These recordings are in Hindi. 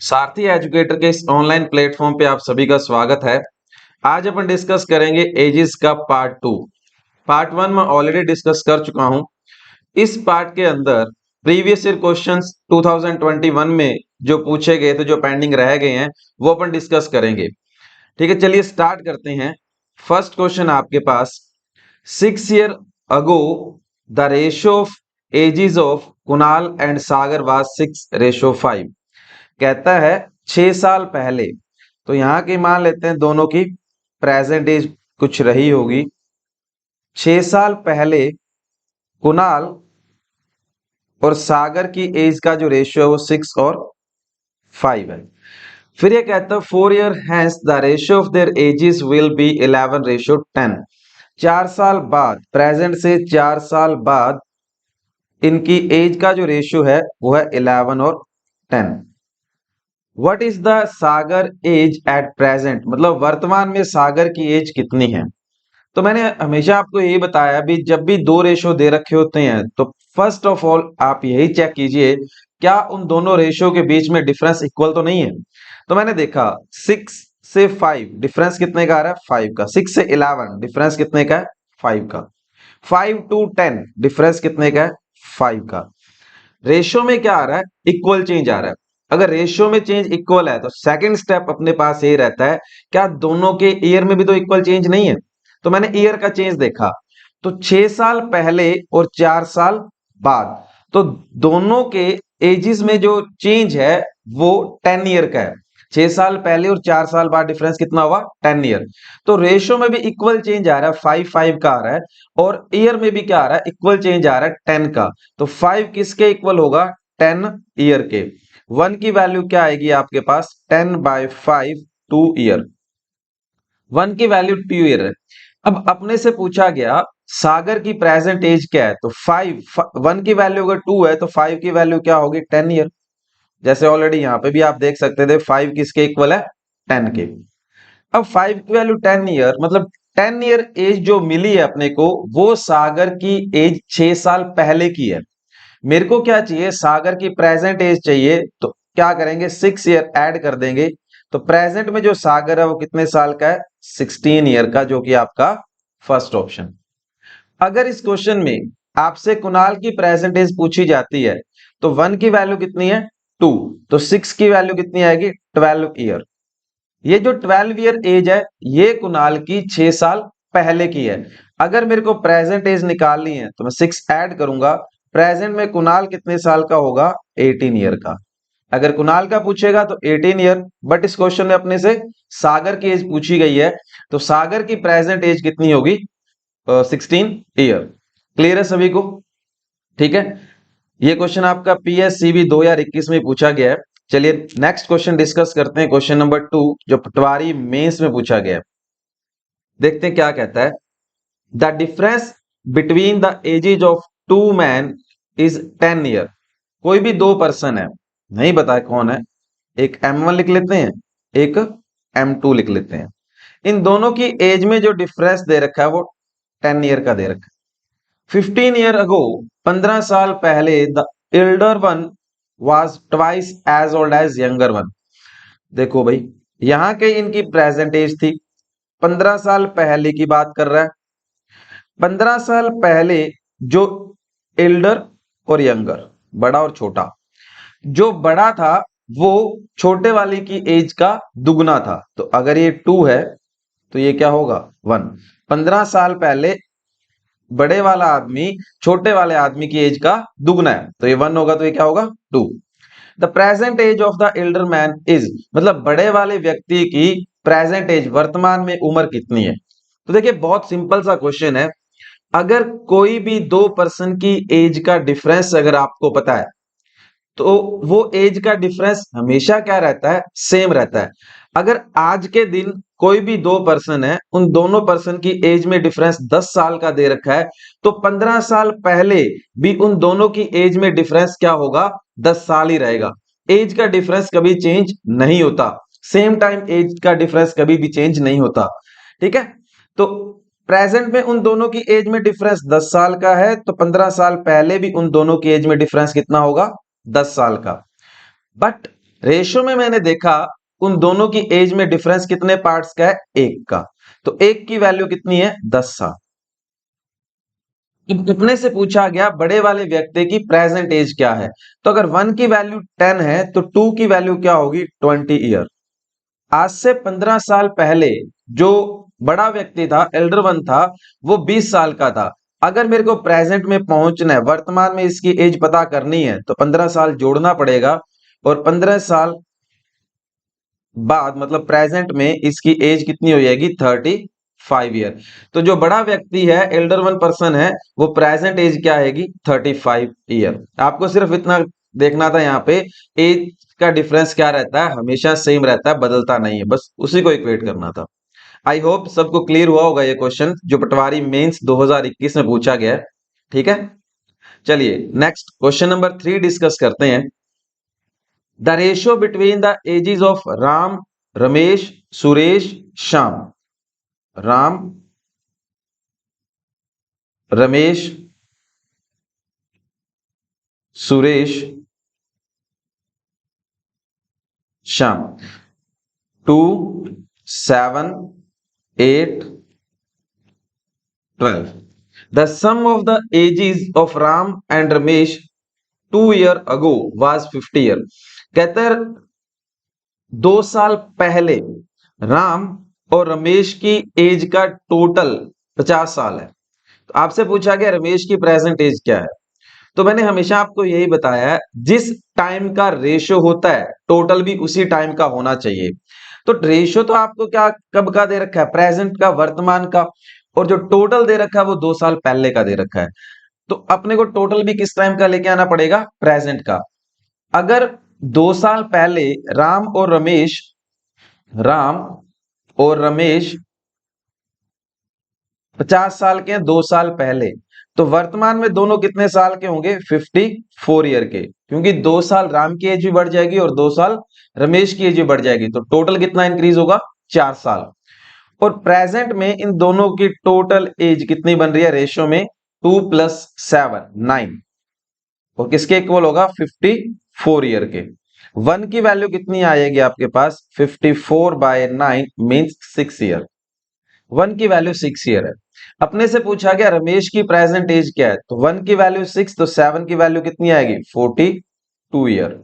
सारथी एजुकेटर के इस ऑनलाइन प्लेटफॉर्म पे आप सभी का स्वागत है। आज अपन डिस्कस करेंगे एजेस का पार्ट 2। पार्ट 1 में ऑलरेडी डिस्कस कर चुका हूं। इस पार्ट के अंदर प्रीवियस ईयर क्वेश्चंस 2021 में जो पूछे गए थे, जो पेंडिंग रह गए हैं, वो अपन डिस्कस करेंगे। ठीक है, चलिए स्टार्ट करते हैं। फर्स्ट क्वेश्चन आपके पास, 6 years ago the ratio of ages of Kunal and Sagar was 6:5। कहता है 6 साल पहले, तो यहां की मान लेते हैं दोनों की प्रेजेंट एज कुछ रही होगी। 6 साल पहले कुणाल और सागर की एज का जो रेशियो है वो 6 और 5 है। फिर ये कहता है 4 years hence the ratio of their ages will be 11:10। 4 साल बाद, प्रेजेंट से 4 साल बाद इनकी एज का जो रेशियो है वो है 11 और 10। What is the Sagar age at present, मतलब वर्तमान में सागर की एज कितनी है। तो मैंने हमेशा आपको यही बताया, भी जब भी दो रेशो दे रखे होते हैं तो फर्स्ट ऑफ ऑल आप यही चेक कीजिए क्या उन दोनों रेशो के बीच में डिफरेंस इक्वल तो नहीं है। तो मैंने देखा 6 से 5 डिफरेंस कितने का आ रहा है, 5 का। 6 से 11 डिफरेंस कितने का है, 5 का। 5 to 10 डिफरेंस कितने का है, 5 का। रेशियो में क्या आ रहा है, इक्वल चेंज आ रहा है। अगर रेशियो में चेंज इक्वल है तो सेकंड स्टेप अपने पास ये रहता है, क्या दोनों के ईयर में भी तो इक्वल चेंज नहीं है। तो मैंने ईयर का चेंज देखा, तो 6 साल पहले और 4 साल बाद, तो दोनों के एजिस में जो चेंज है वो 10 ईयर का है। 6 साल पहले और 4 साल बाद डिफरेंस कितना हुआ, 10 ईयर। तो रेशियो में भी इक्वल चेंज आ रहा है, 5 का आ रहा है, और ईयर में भी क्या आ रहा है, इक्वल चेंज आ रहा है 10 का। तो 5 किसके इक्वल होगा, 10 ईयर के। 1 की वैल्यू क्या आएगी आपके पास, 10/5 2 ईयर। 1 की वैल्यू 2 ईयर है। अब अपने से पूछा गया सागर की प्रेजेंट एज क्या है, तो 1 की वैल्यू अगर 2 है तो 5 की वैल्यू क्या होगी, 10 ईयर। जैसे ऑलरेडी यहां पे भी आप देख सकते थे 5 किसके इक्वल है, 10 के। अब 5 की वैल्यू 10 ईयर, मतलब 10 ईयर एज जो मिली है अपने को, वो सागर की एज 6 साल पहले की है। मेरे को क्या चाहिए, सागर की प्रेजेंट एज चाहिए, तो क्या करेंगे, 6 ईयर ऐड कर देंगे। तो प्रेजेंट में जो सागर है वो कितने साल का है, 16 ईयर का, जो कि आपका फर्स्ट ऑप्शन। अगर इस क्वेश्चन में आपसे कुणाल की प्रेजेंट एज पूछी जाती है तो 1 की वैल्यू कितनी है, 2, तो 6 की वैल्यू कितनी आएगी, 12 ईयर। ये जो 12 ईयर एज है ये कुणाल की 6 साल पहले की है। अगर मेरे को प्रेजेंट एज निकालनी है तो मैं 6 ऐड करूंगा। प्रेजेंट में कुणाल कितने साल का होगा, 18 ईयर का। अगर कुणाल का पूछेगा तो 18 ईयर, बट इस क्वेश्चन में अपने से सागर की एज पूछी गई है, तो सागर की प्रेजेंट एज कितनी होगी, 16 ईयर। क्लियर है सभी को, ठीक है। ये क्वेश्चन आपका पीएससीबी 2021 में पूछा गया है। चलिए नेक्स्ट क्वेश्चन डिस्कस करते हैं, क्वेश्चन नंबर 2 जो पटवारी मेंस में पूछा गया है। देखते हैं क्या कहता है। The difference between the edges of 2 man is 10 year. कोई भी दो पर्सन है, नहीं पता कौन है, एक M1 लिख लेते हैं, एक M2 लिख लेते हैं। इन दोनों की एज में जो डिफरेंस दे रखा है वो 10 ईयर का दे रखा है। 15 ईयर अगो, 15 साल पहले, the elder one was twice as old as younger one. देखो भाई, यहां के इनकी प्रेजेंट एज थी, 15 साल पहले की बात कर रहा है। 15 साल पहले जो एल्डर और यंगर, बड़ा और छोटा, जो बड़ा था वो छोटे वाले की एज का दुगना था। तो अगर ये 2 है तो ये क्या होगा, 1। 15 साल पहले बड़े वाला आदमी छोटे वाले आदमी की एज का दुगना है, तो ये 1 होगा, तो ये क्या होगा, 2। The present age of the elder man is, मतलब बड़े वाले व्यक्ति की प्रेजेंट एज, वर्तमान में उम्र कितनी है। तो देखिए बहुत सिंपल सा क्वेश्चन है। अगर कोई भी दो पर्सन की एज का डिफरेंस अगर आपको पता है तो वो एज का डिफरेंस हमेशा क्या रहता है, सेम रहता है। अगर आज के दिन कोई भी दो पर्सन है, उन दोनों पर्सन की एज में डिफरेंस 10 साल का दे रखा है, तो 15 साल पहले भी उन दोनों की एज में डिफरेंस क्या होगा, 10 साल ही रहेगा। एज का डिफरेंस कभी चेंज नहीं होता, सेम टाइम एज का डिफरेंस कभी भी चेंज नहीं होता, ठीक है। तो प्रेजेंट में उन दोनों की एज में डिफरेंस 10 साल का है, तो 15 साल पहले भी उन दोनों की एज में डिफरेंस कितना होगा, 10 साल का। बट रेशियो में मैंने देखा उन दोनों की एज में डिफरेंस कितने पार्ट्स का है, एक का। तो एक की वैल्यू कितनी है, 10 साल। कितने से पूछा गया बड़े वाले व्यक्ति की प्रेजेंट एज क्या है। तो अगर 1 की वैल्यू 10 है तो 2 की वैल्यू क्या होगी, 20 ईयर। आज से 15 साल पहले जो बड़ा व्यक्ति था, एल्डर वन था, वो 20 साल का था। अगर मेरे को प्रेजेंट में पहुंचना है, वर्तमान में इसकी एज पता करनी है, तो 15 साल जोड़ना पड़ेगा। और 15 साल बाद मतलब प्रेजेंट में इसकी एज कितनी हो जाएगी, 35 ईयर। तो जो बड़ा व्यक्ति है, एल्डर वन पर्सन है, वो प्रेजेंट एज क्या आएगी, 35 ईयर। आपको सिर्फ इतना देखना था यहाँ पे, एज का डिफरेंस क्या रहता है, हमेशा सेम रहता है, बदलता नहीं है, बस उसी को इक्वेट करना था। आई होप सबको क्लियर हुआ होगा ये क्वेश्चन जो पटवारी मेंस 2021 में पूछा गया है। ठीक है, चलिए नेक्स्ट क्वेश्चन नंबर 3 डिस्कस करते हैं। The ratio between the ages of Ram, Ramesh, Suresh, Shyam. Ram, Ramesh, Suresh, Shyam. 2, 7, 8, 12. The sum of the ages of Ram and Ramesh 2 year ago was 50 year. कहते हैं 2 साल पहले राम और रमेश की एज का टोटल 50 साल है। तो आपसे पूछा गया रमेश की प्रेजेंट एज क्या है। तो मैंने हमेशा आपको यही बताया है, जिस टाइम का रेशियो होता है टोटल भी उसी टाइम का होना चाहिए। तो रेशियो तो आपको क्या कब का दे रखा है, प्रेजेंट का, वर्तमान का। और जो टोटल दे रखा है वो 2 साल पहले का दे रखा है। तो अपने को टोटल भी किस टाइम का लेके आना पड़ेगा, प्रेजेंट का। अगर 2 साल पहले राम और रमेश 50 साल के हैं, 2 साल पहले, तो वर्तमान में दोनों कितने साल के होंगे, 54 ईयर के। क्योंकि 2 साल राम की एज भी बढ़ जाएगी और 2 साल रमेश की एज भी बढ़ जाएगी, तो टोटल कितना इंक्रीज होगा, 4 साल। और प्रेजेंट में इन दोनों की टोटल एज कितनी बन रही है, रेशियो में 2 + 7 9। और किसके इक्वल होगा, 54 ईयर के। 1 की वैल्यू कितनी आएगी आपके पास, 54/9 मीन्स 6 ईयर। 1 की वैल्यू 6 ईयर है। अपने से पूछा गया रमेश की प्रेजेंट एज क्या है, तो 1 की वैल्यू 6, तो 7 की वैल्यू कितनी आएगी, 42 ईयर।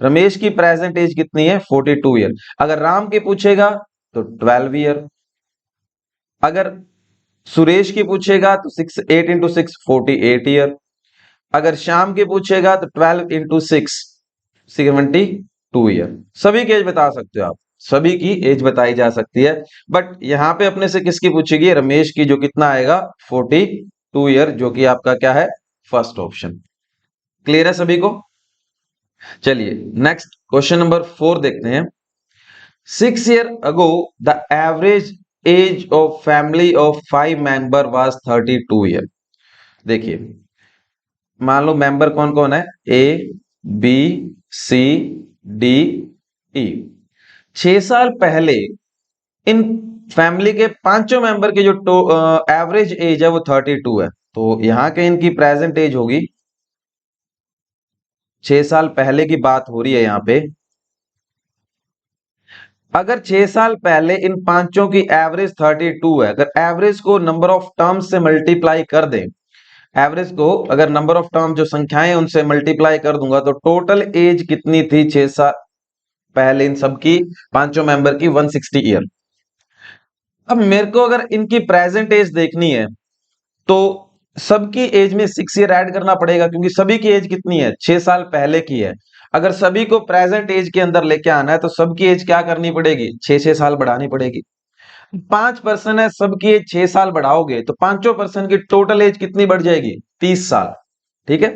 रमेश की प्रेजेंट एज कितनी है, 42 ईयर। अगर राम की पूछेगा तो 12 ईयर। अगर सुरेश की पूछेगा तो 8 × 6 48 ईयर। अगर श्याम की पूछेगा तो 12 × 6 72 ईयर। सभी की एज बता सकते हो आप, सभी की एज बताई जा सकती है। बट यहां पे अपने से किसकी पूछेगी, रमेश की, जो कितना आएगा, 42 ईयर, जो कि आपका क्या है, फर्स्ट ऑप्शन। क्लियर है सभी को। चलिए नेक्स्ट क्वेश्चन नंबर 4 देखते हैं। 6 year ago the average age of family of 5 member was 32 year. देखिए, मान लो मेंबर कौन कौन है, ए, बी, सी, डी, ई। 6 साल पहले इन फैमिली के पांचों मेंबर की जो एवरेज एज है वो 32 है। तो यहां के इनकी प्रेजेंट एज होगी, 6 साल पहले की बात हो रही है यहां पे। अगर 6 साल पहले इन पांचों की एवरेज 32 है, अगर एवरेज को नंबर ऑफ टर्म्स से मल्टीप्लाई कर दें, एवरेज को अगर नंबर ऑफ टर्म जो संख्याएं उनसे मल्टीप्लाई कर दूंगा, तो टोटल एज कितनी थी 6 साल पहले इन सबकी, पांचों मेंबर की, 160 ईयर। अब मेरे को अगर इनकी प्रेजेंट एज देखनी है तो सबकी एज में 6 ईयर ऐड करना पड़ेगा, क्योंकि सभी की एज कितनी है, 6 साल पहले की है। अगर सभी को प्रेजेंट एज के अंदर लेके आना है तो सबकी एज क्या करनी पड़ेगी, 6 6 साल बढ़ानी पड़ेगी। 5 पर्सन है, सबकी एज 6 साल बढ़ाओगे तो पांचों पर्सन की टोटल एज कितनी बढ़ जाएगी, 30 साल। ठीक है,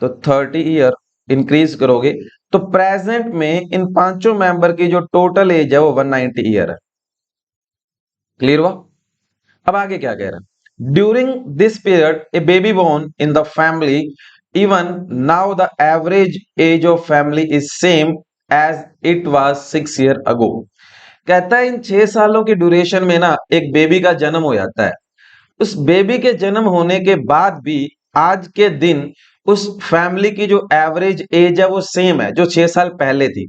तो 30 ईयर इंक्रीज करोगे तो प्रेजेंट में इन पांचों मेंबर की जो टोटल एज है वो 190 ईयर है। क्लियर हुआ। अब आगे क्या कह रहा है, during this period a baby born in the family, even now the average age of family is same age it was 6 year ago. कहता है इन 6 सालों की ड्यूरेशन में ना एक बेबी का जन्म हो जाता है। उस बेबी के जन्म होने के बाद भी आज के दिन उस फैमिली की जो एवरेज एज है वो सेम है जो 6 साल पहले थी।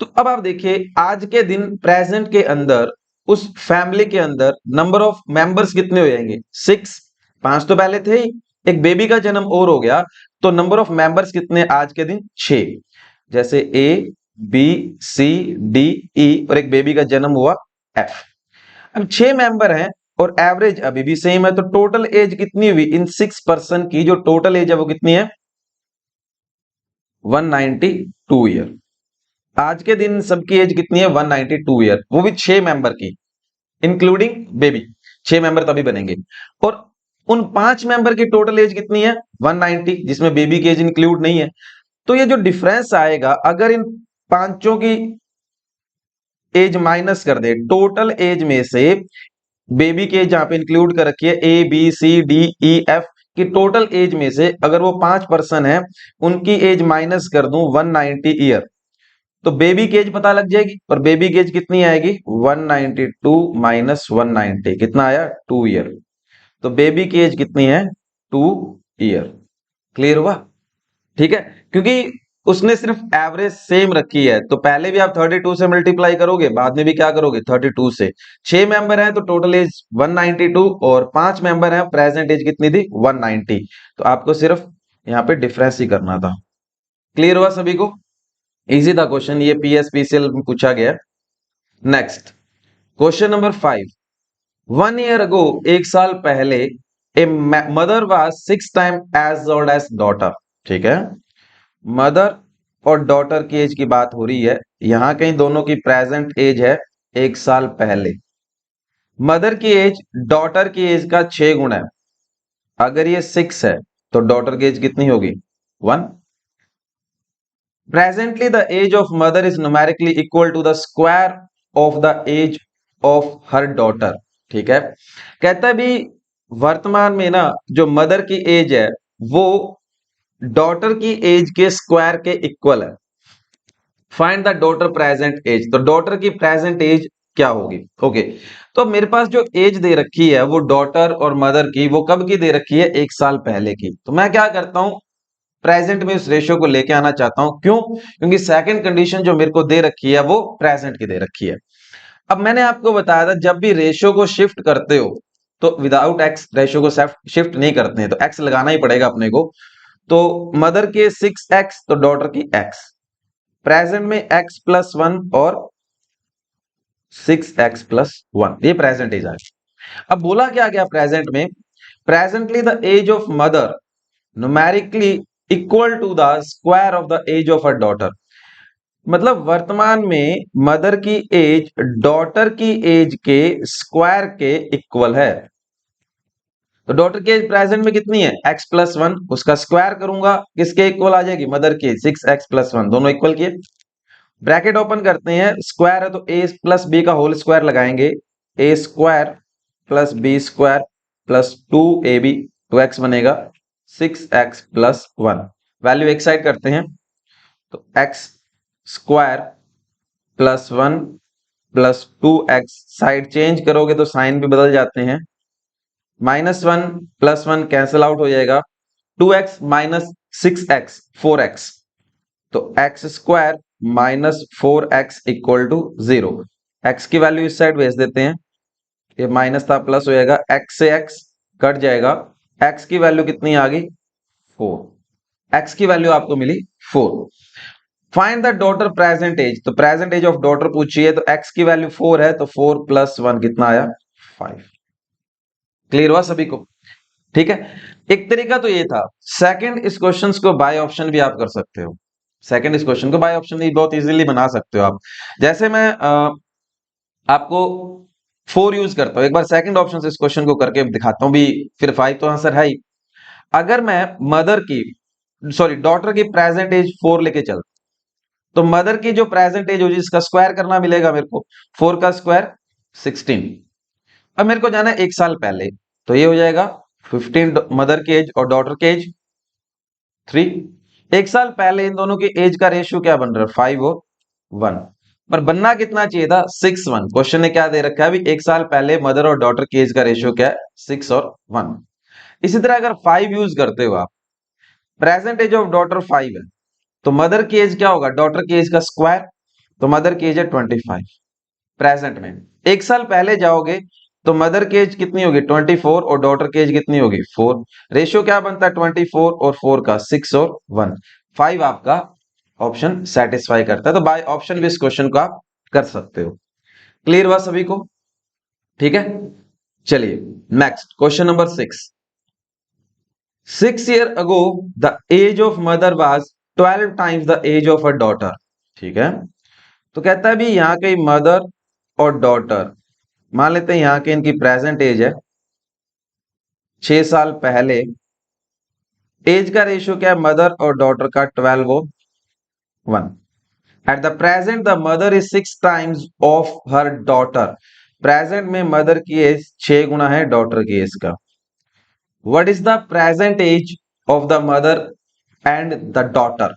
तो अब आप देखिए आज के दिन प्रेजेंट के अंदर उस फैमिली के अंदर नंबर ऑफ मेंबर्स कितने हो जाएंगे? 6। 5 तो पहले थे ही, एक बेबी का जन्म और हो गया, तो नंबर ऑफ मेंबर्स कितने आज के दिन? 6। जैसे ए बी सी डी ई और एक बेबी का जन्म हुआ एफ। अब 6 मेंबर हैं और एवरेज अभी भी सेम है, तो टोटल एज कितनी हुई इन 6 पर्सन की? जो टोटल एज है वो कितनी है? 192 ईयर। आज के दिन सबकी एज कितनी है? 192 ईयर, वो भी 6 मेंबर की इंक्लूडिंग बेबी। 6 मेंबर तभी बनेंगे। और उन 5 मेंबर की टोटल एज कितनी है? 190, जिसमें बेबी की एज इंक्लूड नहीं है। तो ये जो डिफरेंस आएगा, अगर इन पांचों की एज माइनस कर दे, टोटल एज में से बेबी की एज जहां पे इंक्लूड कर रखी है A B C D E F की टोटल एज में से अगर वो 5 पर्सन है, उनकी एज माइनस कर दूं 190 ईयर, तो बेबी की एज पता लग जाएगी। और बेबी की एज कितनी आएगी? 192 माइनस 190 कितना आया? 2 ईयर। तो बेबी की एज कितनी है? 2 ईयर। क्लियर हुआ? ठीक है, क्योंकि उसने सिर्फ एवरेज सेम रखी है, तो पहले भी आप 32 से मल्टीप्लाई करोगे, बाद में भी क्या करोगे? 32 से। 6 मेंबर हैं तो टोटल एज 192 और 5 मेंबर हैं, प्रेजेंट एज कितनी थी? 190। तो आपको सिर्फ यहां पे डिफरेंस ही करना था। क्लियर हुआ सभी को? इजी था क्वेश्चन, ये पीएसपीसीएल में पूछा गया। Next question number 5। 1 year ago, एक साल पहले, a mother was 6 time age old age daughter. ठीक है, मदर और डॉटर की एज की बात हो रही है, यहां कहीं दोनों की प्रेजेंट एज है एक साल पहले। मदर की एज डॉटर की एज का 6 गुना है। अगर ये 6 है तो डॉटर की एज कितनी होगी? 1। Presently, the age of mother is numerically equal to the square of the age of her daughter. ठीक है, कहता है भी वर्तमान में ना जो मदर की एज है वो डॉटर की एज के स्क्वायर के इक्वल है। Find the daughter present age, तो डॉटर की प्रेजेंट एज क्या होगी? ओके, तो मेरे पास जो एज दे रखी है वो डॉटर और मदर की, वो कब की दे रखी है? एक साल पहले की। तो मैं क्या करता हूं, प्रेजेंट में इस रेशियो को लेके आना चाहता हूं। क्यों? क्योंकि सेकंड कंडीशन जो मेरे को दे रखी है वो प्रेजेंट की दे रखी है। अब मैंने आपको बताया था जब भी रेशियो को शिफ्ट करते हो तो विदाउट एक्स रेशियो को शिफ्ट नहीं करते हैं, तो एक्स लगाना ही पड़ेगा अपने को। तो मदर के 6x तो डॉटर की x, प्रेजेंट में x प्लस 1 और 6x प्लस 1, ये प्रेजेंट एज है। अब बोला क्या गया प्रेजेंट में? Presently the age of mother numerically equal to the square of the age of a daughter. मतलब वर्तमान में मदर की एज डॉटर की एज के स्क्वायर के इक्वल है। तो डॉटर की एज प्रेजेंट में कितनी है? x प्लस 1, उसका स्क्वायर करूंगा, किसके इक्वल आ जाएगी? मदर की 6x प्लस 1, दोनों इक्वल किए, ब्रैकेट ओपन करते हैं, स्क्वायर है तो a प्लस बी का होल स्क्वायर लगाएंगे, a square plus B square plus 2ab, 2x बनेगा 6x प्लस 1। वैल्यू एक साइड करते हैं, तो x square plus 1 plus 2x, side change करोगे तो साइन भी बदल जाते हैं, -1 प्लस 1 कैंसिल आउट हो जाएगा, 2x माइनस 6x 4x, तो x square minus 4x equal to 0। X की वैल्यू इस साइड भेज देते हैं, ये माइनस था प्लस हो जाएगा, x से x कट जाएगा, x की वैल्यू कितनी आ गई? 4। x की वैल्यू आपको मिली 4। Find the daughter present age, तो प्रेजेंट एज ऑफ डॉटर पूछी है, तो x की वैल्यू 4 है, तो 4 प्लस 1 कितना आया? 5। क्लियर हुआ सभी को? ठीक है, एक तरीका तो ये था। सेकंड, इस क्वेश्चन को बाय ऑप्शन भी आप कर सकते हो। सेकंड, इस क्वेश्चन को बाय ऑप्शन भी बहुत इजीली बना सकते हो आप। जैसे मैं आपको 4 यूज करता हूं, एक बार सेकंड ऑप्शन से इस क्वेश्चन को करके दिखाता हूं भी, फिर 5 तो आंसर है ही। अगर मैं मदर की सॉरी डॉटर की प्रेजेंट एज 4 लेके चल, तो मदर की जो प्रेजेंट एज होगी इसका स्क्वायर करना मिलेगा मेरे को, 4 का स्क्वायर 16। अब मेरे को जाना है एक साल पहले, तो ये हो जाएगा 15 मदर की एज और डॉटर की एज 3। एक साल पहले इन दोनों की एज का रेशियो क्या बन रहा है? 5 और 1। पर बनना कितना चाहिए था? 6 1। क्वेश्चन ने क्या दे रखा है? अभी एक साल पहले मदर और डॉटर की एज का रेशियो क्या है? 6 और 1। इसी तरह अगर 5 यूज करते हो आप, प्रेजेंट एज ऑफ डॉटर 5 है, तो मदर की एज क्या होगा? डॉटर की एज का स्क्वायर, तो मदर की एज है 25 प्रेजेंट में। एक साल पहले जाओगे तो मदर की एज कितनी होगी 24 और डॉटर की एज कितनी होगी 4। रेशियो क्या बनता है 24 और 4 का 6 और 1, 5 आपका ऑप्शन सेटिस्फाई करता है। तो बाय ऑप्शन भी इस क्वेश्चन को आप कर सकते हो। क्लियर हुआ सभी को? ठीक है, चलिए next question number 6। 6 years ago the age of mother was 12 times the age of her daughter। ठीक है, तो कहता है भी यहाँ के मदर और डॉटर, मान लेते हैं यहाँ के इनकी प्रेजेंट एज है 6 साल पहले। एज का रेशियो क्या है मदर और डॉटर का 12 और 1। At the present the mother is 6 times of her daughter. Present में मदर की एज 6 गुना है डॉटर की एज का। What is the present age of the mother and the daughter.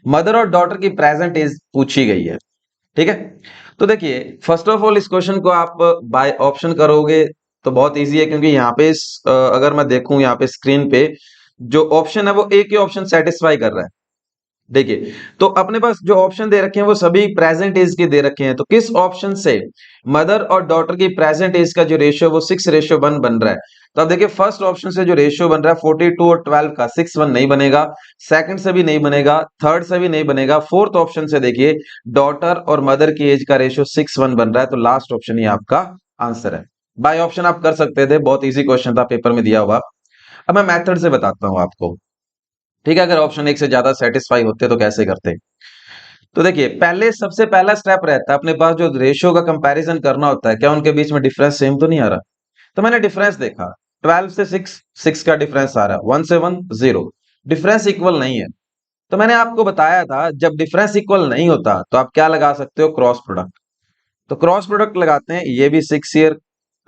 Mother और डॉटर की प्रेजेंट एज पूछी गई है। ठीक है, तो देखिए फर्स्ट ऑफ ऑल इस क्वेश्चन को आप बाय ऑप्शन करोगे तो बहुत इजी है, क्योंकि यहाँ पे अगर मैं देखूं यहाँ पे स्क्रीन पे जो ऑप्शन है वो एक ही ऑप्शन सेटिस्फाई कर रहा है। देखिए, तो अपने पास जो ऑप्शन दे रखे हैं वो सभी प्रेजेंट एज के दे रखे हैं, तो किस ऑप्शन से मदर और डॉटर की प्रेजेंट एज का जो रेशियो वो 6:1 बन रहा है। तो अब देखिए फर्स्ट ऑप्शन से जो रेशियो बन रहा है 42 और 12 का 6:1 नहीं बनेगा, सेकंड से भी नहीं बनेगा, थर्ड से भी नहीं बनेगा, फोर्थ ऑप्शन से देखिए डॉटर और मदर की एज का रेशियो 6:1 बन रहा है, तो लास्ट ऑप्शन ही आपका आंसर है। बाय ऑप्शन आप कर सकते थे, बहुत इजी क्वेश्चन था पेपर में दिया हुआ। अब मैं मेथड से बताता हूं आपको। ठीक है, अगर ऑप्शन एक से ज्यादा सेटिस्फाई होते तो कैसे करते। तो देखिए पहले सबसे पहला स्टेप रहता है अपने पास जो रेशियो का कंपैरिजन करना होता है, क्या उनके बीच में डिफरेंस सेम तो नहीं आ रहा। तो मैंने डिफरेंस देखा 12 से 6, 6 का डिफरेंस आ रहा है, 1 से 1 0, डिफरेंस इक्वल नहीं है। तो मैंने आपको बताया था जब डिफरेंस इक्वल नहीं होता तो आप क्या लगा सकते हो क्रॉस प्रोडक्ट। तो क्रॉस प्रोडक्ट लगाते हैं, ये भी 6 ईयर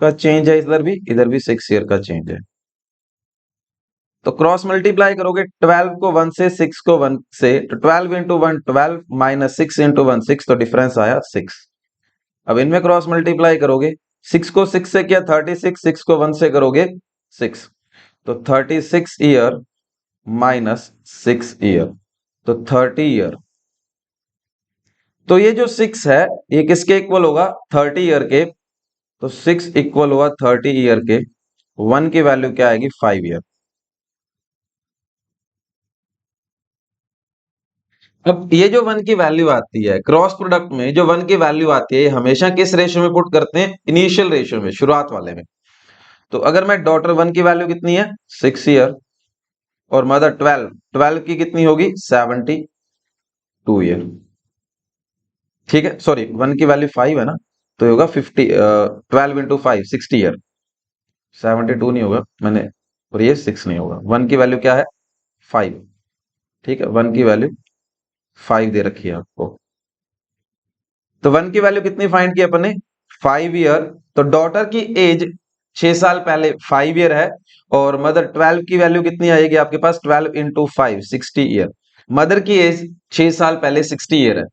का चेंज है, इधर भी 6 ईयर का चेंज है। तो क्रॉस मल्टीप्लाई करोगे 12 को 1 से 6 को 1 से, तो 12 इंटू 1 12 माइनस 6 इंटू 1 6, तो डिफरेंस आया 6। अब इनमें क्रॉस मल्टीप्लाई करोगे 6 को 6 से किया 36, 6 को 1 से करोगे 6, तो 36 ईयर माइनस 6 ईयर, तो 30 ईयर। तो ये जो 6 है ये किसके इक्वल होगा 30 ईयर के, तो 6 इक्वल हुआ 30 ईयर के। 1 की वैल्यू क्या आएगी 5 ईयर। अब ये जो 1 की वैल्यू आती है क्रॉस प्रोडक्ट में, जो 1 की वैल्यू आती है ये हमेशा किस रेशियो में पुट करते हैं इनिशियल रेशियो में, शुरुआत वाले में। तो अगर मैं डॉटर 1 की वैल्यू कितनी है 6 ईयर और मदर 12, 12 की कितनी होगी 72 ईयर। ठीक है, सॉरी 1 की वैल्यू 5 है ना, तो होगा 50, 12 इंटू 5 60 ईयर। 72 नहीं होगा मैंने, और ये 6 नहीं होगा। 1 की वैल्यू क्या है 5। ठीक है, 1 की वैल्यू 5 दे रखी है आपको। तो 1 की वैल्यू कितनी फाइंड की अपन ने 5 ईयर। तो डॉटर की एज 6 साल पहले 5 ईयर है, और मदर 12 की वैल्यू कितनी आएगी आपके पास 12 इंटू 5 60 ईयर। मदर की एज 6 साल पहले 60 ईयर है।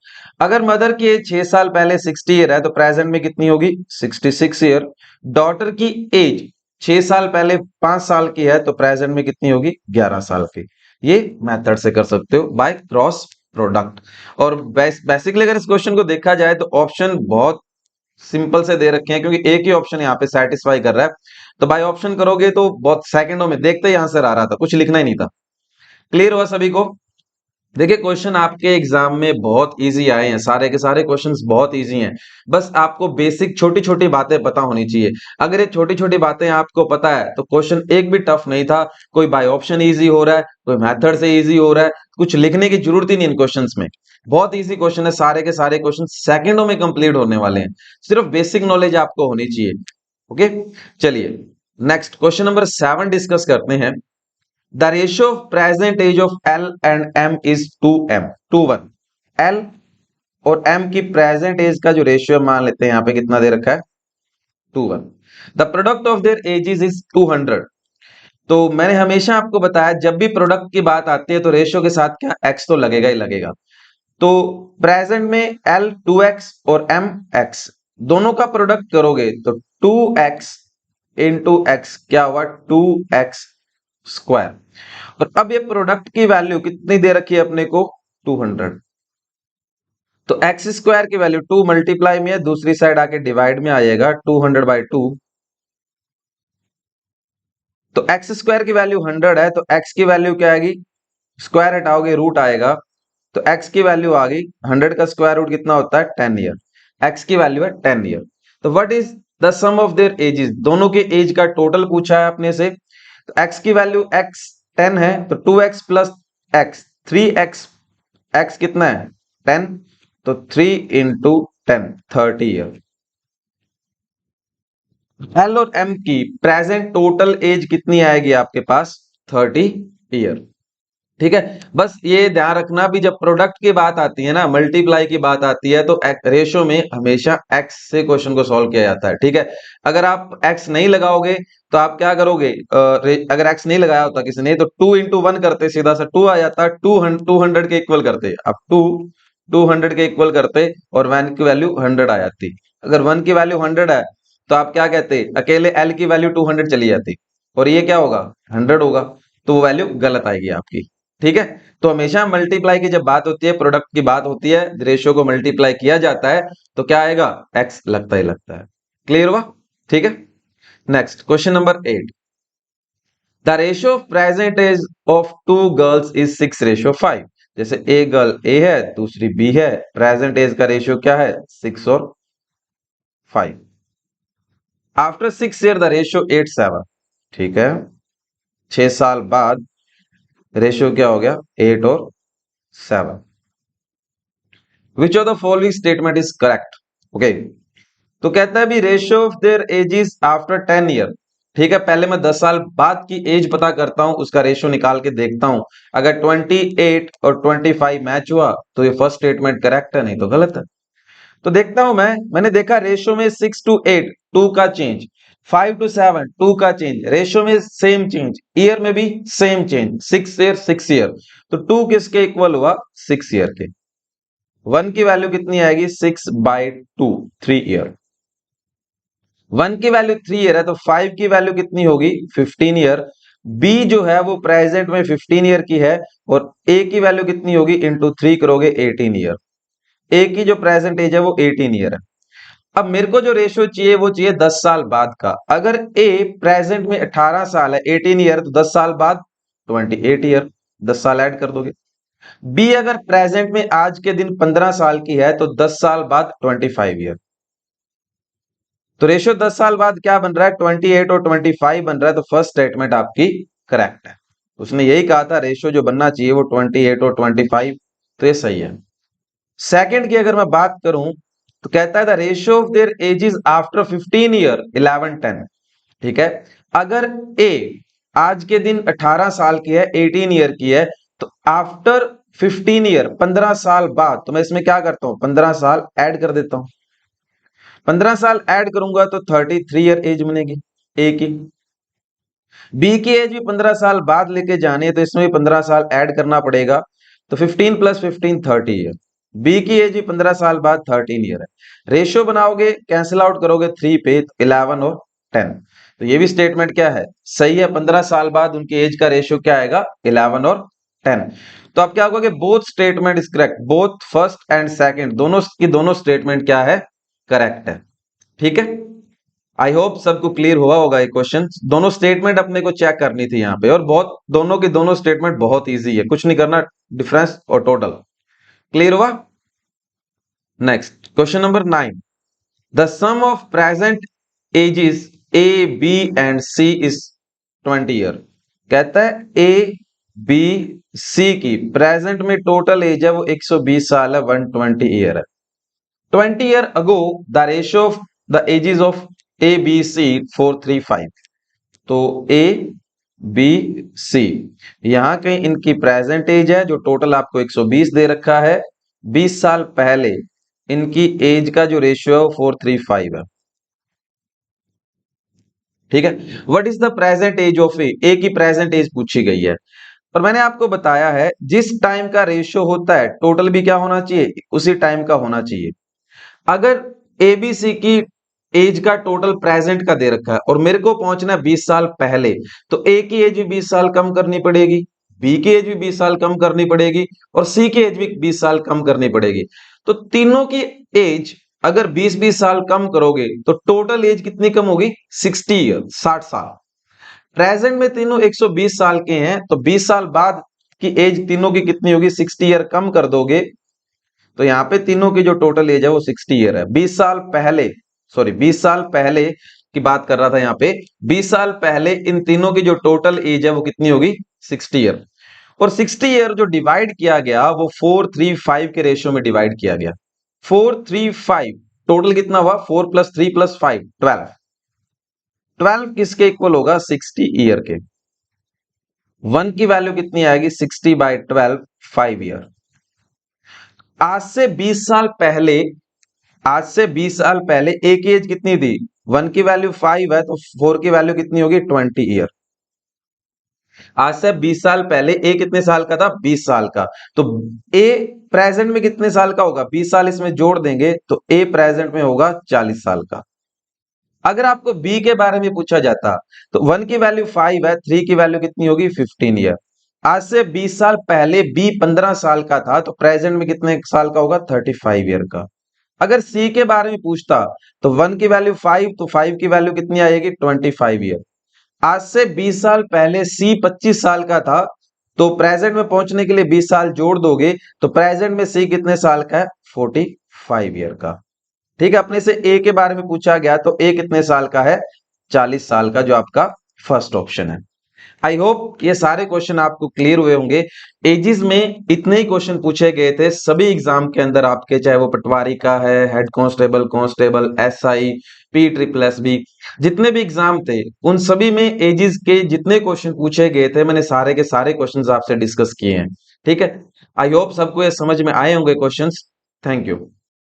अगर मदर की एज 6 साल पहले 60 ईयर है तो प्रेजेंट में कितनी होगी 66 ईयर। डॉटर की एज 6 साल पहले 5 साल की है तो प्रेजेंट में कितनी होगी 11 साल की। ये मेथड से कर सकते हो बाय क्रॉस प्रोडक्ट। और बेसिकली अगर इस क्वेश्चन को देखा जाए तो ऑप्शन बहुत सिंपल से दे रखे हैं, क्योंकि एक ही ऑप्शन यहाँ पे सेटिस्फाई कर रहा है। तो बाय ऑप्शन करोगे तो बहुत सेकंडों में देखते ही आंसर आ रहा था, कुछ लिखना ही नहीं था। क्लियर हुआ सभी को? देखिए क्वेश्चन आपके एग्जाम में बहुत इजी आए हैं, सारे के सारे क्वेश्चंस बहुत इजी हैं। बस आपको बेसिक छोटी छोटी बातें पता होनी चाहिए। अगर ये छोटी छोटी बातें आपको पता है तो क्वेश्चन एक भी टफ नहीं था। कोई बाय ऑप्शन इजी हो रहा है, कोई मेथड से इजी हो रहा है, कुछ लिखने की जरूरत ही नहीं इन क्वेश्चंस में। बहुत इजी क्वेश्चन है, सारे के सारे क्वेश्चन सेकंडों में कंप्लीट होने वाले हैं। सिर्फ बेसिक नॉलेज आपको होनी चाहिए। ओके, चलिए नेक्स्ट क्वेश्चन नंबर 7 डिस्कस करते हैं। The ratio of present age of L and M is 2M, 2:1। L और M की प्रेजेंट एज का जो रेशियो मान लेते हैं यहाँ पे कितना दे रखा है 2:1। The product of their edges is 200। तो मैंने हमेशा आपको बताया जब भी प्रोडक्ट की बात आती है तो रेशियो के साथ क्या x तो लगेगा ही लगेगा। तो प्रेजेंट में L 2x और M x दोनों का प्रोडक्ट करोगे तो 2x इंटू एक्स क्या हुआ 2x स्क्वायर। और अब ये प्रोडक्ट की वैल्यू कितनी दे रखी है अपने को 200। तो एक्स स्क्वायर की वैल्यू 2 मल्टीप्लाई में है, दूसरी साइड आके डिवाइड में आएगा 200/2। तो एक्स स्क्वायर की वैल्यू 100 है, तो एक्स की वैल्यू क्या आएगी, स्क्वायर हटाओगे रूट आएगा, तो एक्स की वैल्यू आ गई 100 का स्क्वायर रूट कितना होता है 10 ईयर। एक्स की वैल्यू है 10 ईयर। तो what is the sum of their ages, दोनों के एज का टोटल पूछा है अपने से। तो एक्स की वैल्यू एक्स 10 है, तो 2x plus x 3x, x कितना है 10, तो 3 इंटू 10 30 ईयर। एल और एम की प्रेजेंट टोटल एज कितनी आएगी आपके पास 30 ईयर। ठीक है, बस ये ध्यान रखना भी जब प्रोडक्ट की बात आती है ना, मल्टीप्लाई की बात आती है, तो रेशो में हमेशा एक्स से क्वेश्चन को सॉल्व किया जाता है। ठीक है, अगर आप एक्स नहीं लगाओगे तो आप क्या करोगे, अगर एक्स नहीं लगाया होता किसी ने तो 2 इंटू 1 करते, सीधा सा 2 आ जाता, 200 के इक्वल करते, अब 200 के इक्वल करते और 1 की वैल्यू 100 आ जाती। अगर 1 की वैल्यू 100 है तो आप क्या कहते, अकेले एल की वैल्यू 200 चली जाती और ये क्या होगा 100 होगा, तो वो वैल्यू गलत आएगी आपकी। ठीक है, तो हमेशा मल्टीप्लाई की जब बात होती है, प्रोडक्ट की बात होती है, रेशियो को मल्टीप्लाई किया जाता है, तो क्या आएगा एक्स लगता ही लगता है। क्लियर हुआ? ठीक है, next question number 8। The ratio of present age of two girls is 6:5। जैसे एक गर्ल ए है दूसरी बी है, प्रेजेंट एज का रेशियो क्या है 6 और 5। After 6 year the ratio 8:7। ठीक है, 6 साल बाद रेशियो क्या हो गया 8 और 7। Which of the following statement is correct? Okay, तो कहता है भी ratio of their edges after 10 year. ठीक है, पहले मैं 10 साल बाद की एज पता करता हूं, उसका रेशियो निकाल के देखता हूं, अगर 28 और 25 मैच हुआ तो ये फर्स्ट स्टेटमेंट करेक्ट है, नहीं तो गलत है। तो देखता हूं मैंने देखा रेशियो में 6 to 8 2 का चेंज, 5 to 7 2 का चेंज, रेशियो में सेम चेंज, ईयर में भी सेम चेंज, 6 ईयर 6 ईयर, तो 2 किसके इक्वल हुआ 6 ईयर के। 1 की वैल्यू कितनी आएगी 6/2 3 ईयर। 1 की वैल्यू 3 ईयर है तो 5 की वैल्यू कितनी होगी 15 ईयर। बी जो है वो प्रेजेंट में 15 ईयर की है और ए की वैल्यू कितनी होगी इंटू 3 करोगे 18 ईयर। ए की जो प्रेजेंट एज है वो 18 ईयर है। अब मेरे को जो रेशियो चाहिए वो चाहिए 10 साल बाद का। अगर ए प्रेजेंट में 18 साल है 18 ईयर, तो 10 साल बाद 28 ईयर, 10 साल ऐड कर दोगे। बी अगर प्रेजेंट में आज के दिन 15 साल की है तो 10 साल बाद 25 ईयर। तो रेशियो 10 साल बाद क्या बन रहा है 28 और 25 बन रहा है, तो फर्स्ट स्टेटमेंट आपकी करेक्ट है। उसने यही कहा था रेशियो जो बनना चाहिए वो 28 और 25, तो ये सही है। सेकंड की अगर मैं बात करूं तो कहता है the ratio of their edges after 15 year 11 10। ठीक है, अगर ए आज के दिन 18 साल की है 18 ईयर की है, तो आफ्टर 15 ईयर 15 साल बाद, तो मैं इसमें क्या करता हूं 15 साल ऐड कर देता हूं। 15 साल ऐड करूंगा तो 33 ईयर एज बनेगी ए की। बी की एज भी 15 साल बाद लेके जानी है तो इसमें भी 15 साल ऐड करना पड़ेगा, तो 15 + 15 30 ईयर। बी की एज भी 15 साल बाद 13 ईयर है। रेशियो बनाओगे कैंसिल आउट करोगे 3 पे 11 और 10, तो ये भी स्टेटमेंट क्या है सही है। 15 साल बाद उनकी एज का रेशियो क्या आएगा 11 और 10। तो अब क्या होगा कि both statement is correct, both first and second दोनों की दोनों स्टेटमेंट क्या है करेक्ट है। ठीक है, आई होप सबको क्लियर हुआ होगा ये क्वेश्चन। दोनों स्टेटमेंट अपने को चेक करनी थी यहाँ पे, और बहुत दोनों की दोनों स्टेटमेंट बहुत इजी है, कुछ नहीं करना, डिफरेंस और टोटल। क्लियर हुआ? Next question number 9। The sum of present ages A B and C is 20 year. कहता है ए बी सी की प्रेजेंट में टोटल एज है वो 120 साल है, 120 ईयर है। 20 year ago the ratio of the ages of A B C 4:3:5। तो ए बी सी यहां कहीं इनकी प्रेजेंट एज है जो टोटल आपको 120 दे रखा है, 20 साल पहले इनकी एज का जो रेशियो है 4:3:5 है। ठीक है, what is the present age of A की प्रेजेंट एज पूछी गई है। और मैंने आपको बताया है जिस टाइम का रेशियो होता है टोटल भी क्या होना चाहिए उसी टाइम का होना चाहिए। अगर एबीसी की एज का टोटल प्रेजेंट का दे रखा है और मेरे को पहुंचना है 20 साल पहले, तो ए की एज भी 20 साल कम करनी पड़ेगी, बी की एज भी 20 साल कम करनी पड़ेगी और सी की एज भी 20 साल कम करनी पड़ेगी। तो तीनों की एज अगर 20-20 साल कम करोगे तो टोटल एज कितनी कम होगी? 60 ईयर, 60 साल। प्रेजेंट में तीनों 120 साल के हैं, तो 20 साल बाद की एज तीनों की कितनी होगी? 60 ईयर कम कर दोगे तो यहाँ पे तीनों की जो टोटल एज है वो 60 ईयर है। 20 साल पहले, सॉरी 20 साल पहले की बात कर रहा था यहाँ पे, 20 साल पहले इन तीनों की जो टोटल एज है वो कितनी होगी? 60 ईयर। और 60 ईयर जो डिवाइड किया गया वो 4:3:5 के रेशियो में डिवाइड किया गया। 4:3:5 टोटल कितना हुआ? 4 + 3 + 5 12। 12 किसके इक्वल होगा? 60 ईयर के। 1 की वैल्यू कितनी आएगी? 60/12, 5 ईयर। आज से 20 साल पहले, आज से 20 साल पहले ए की एज कितनी थी? 1 की वैल्यू 5 है तो 4 की वैल्यू कितनी होगी? 20 ईयर। आज से 20 साल पहले ए कितने साल का था? 20 साल का। तो ए प्रेजेंट में कितने साल का होगा? 20 साल इसमें जोड़ देंगे तो ए प्रेजेंट में होगा 40 साल का। अगर आपको बी के बारे में पूछा जाता तो 1 की वैल्यू 5 है, 3 की वैल्यू कितनी होगी? 15 ईयर। आज से 20 साल पहले बी 15 साल का था तो प्रेजेंट में कितने साल का होगा? 35 ईयर का। अगर सी के बारे में पूछता तो 1 की वैल्यू 5, तो 5 की वैल्यू कितनी आएगी? 25 ईयर। आज से 20 साल पहले सी 25 साल का था तो प्रेजेंट में पहुंचने के लिए 20 साल जोड़ दोगे तो प्रेजेंट में सी कितने साल का है? 45 ईयर का। ठीक है, अपने से ए के बारे में पूछा गया तो ए कितने साल का है? 40 साल का, जो आपका फर्स्ट ऑप्शन है। आई होप ये सारे क्वेश्चन आपको क्लियर हुए होंगे। एजिस में इतने ही क्वेश्चन पूछे गए थे सभी एग्जाम के अंदर आपके, चाहे वो पटवारी का है, head constable, constable, SI, P-SSB, जितने भी एग्जाम थे उन सभी में एजिस के जितने क्वेश्चन पूछे गए थे मैंने सारे के सारे क्वेश्चंस आपसे डिस्कस किए हैं। ठीक है, आई होप सबको ये समझ में आए होंगे क्वेश्चंस। Thank you.